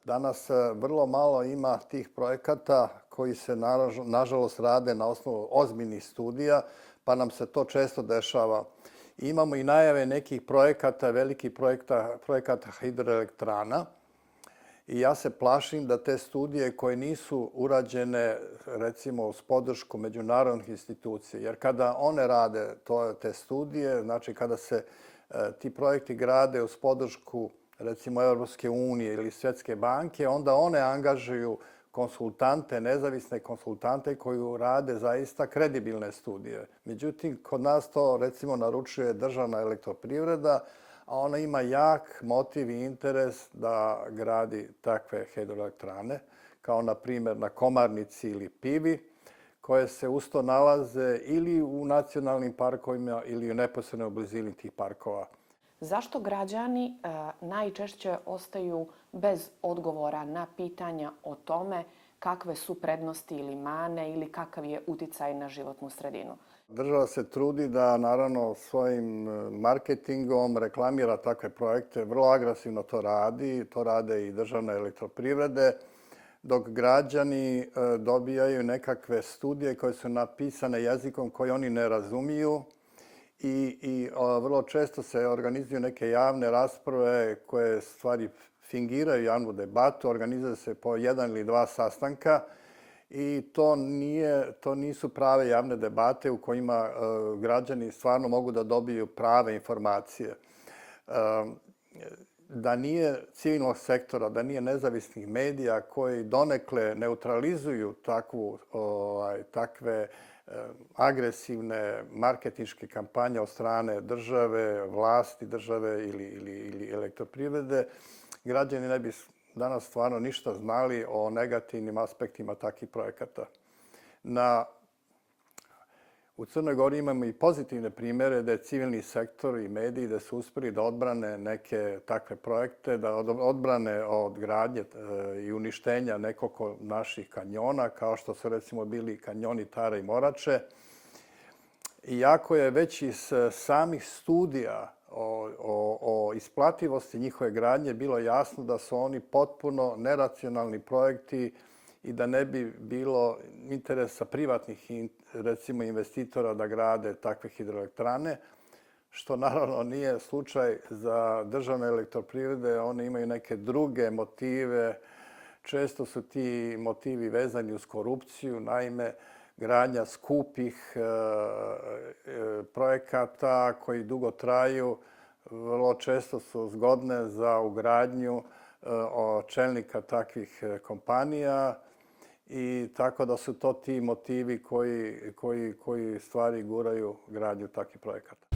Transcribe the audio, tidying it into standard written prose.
Danas vrlo malo ima tih projekata koji se nažalost rade na osnovu ozbiljnih studija, pa nam se to često dešava. Imamo i najave nekih projekata, velikih projekata hidroelektrana i ja se plašim da te studije koje nisu urađene recimo uz podršku međunarodnih institucija, jer kada one rade te studije, znači kada se ti projekti grade uz podršku recimo Europske unije ili Svjetske banke, onda one angažuju konsultante, nezavisne konsultante koji rade zaista kredibilne studije. Međutim, kod nas to recimo naručuje državna elektroprivreda, a ona ima jak motiv i interes da gradi takve hidroelektrane, kao na primjer na Komarnici ili Pivi, koje se usto nalaze ili u nacionalnim parkovima ili u neposrednoj blizini tih parkova. Zašto građani najčešće ostaju bez odgovora na pitanja o tome kakve su prednosti ili mane ili kakav je uticaj na životnu sredinu? Država se trudi da naravno svojim marketingom reklamira takve projekte, vrlo agresivno to radi, to rade i državne elektroprivrede, dok građani dobijaju nekakve studije koje su napisane jezikom koji oni ne razumiju i vrlo često se organizuju neke javne rasprave koje stvari fingiraju javnu debatu, organizuju se po 1 ili 2 sastanka i to nisu prave javne debate u kojima građani stvarno mogu da dobiju prave informacije. Da nije civilnog sektora, da nije nezavisnih medija koji donekle neutralizuju takve agresivne marketinške kampanje od strane države, vlasti države ili elektroprivrede, građani ne bi danas stvarno ništa znali o negativnim aspektima takvih projekata. U Crnoj Gori imamo i pozitivne primjere da je civilni sektor i mediji da su uspjeli da odbrane neke takve projekte, da odbrane od gradnje i uništenja nekoliko naših kanjona, kao što su recimo bili kanjoni Tara i Morače. Iako je već iz samih studija o isplativosti njihove gradnje bilo jasno da su oni potpuno neracionalni projekti i da ne bi bilo interesa privatnih recimo investitora da grade takve hidroelektrane, što naravno nije slučaj za državne elektroprivrede. One imaju neke druge motive. Često su ti motivi vezani uz korupciju. Naime, gradnja skupih projekata koji dugo traju vrlo često su zgodne za ugradnju čelnika takvih kompanija i tako da su to ti motivi koji stvari guraju gradnju takvih projekata.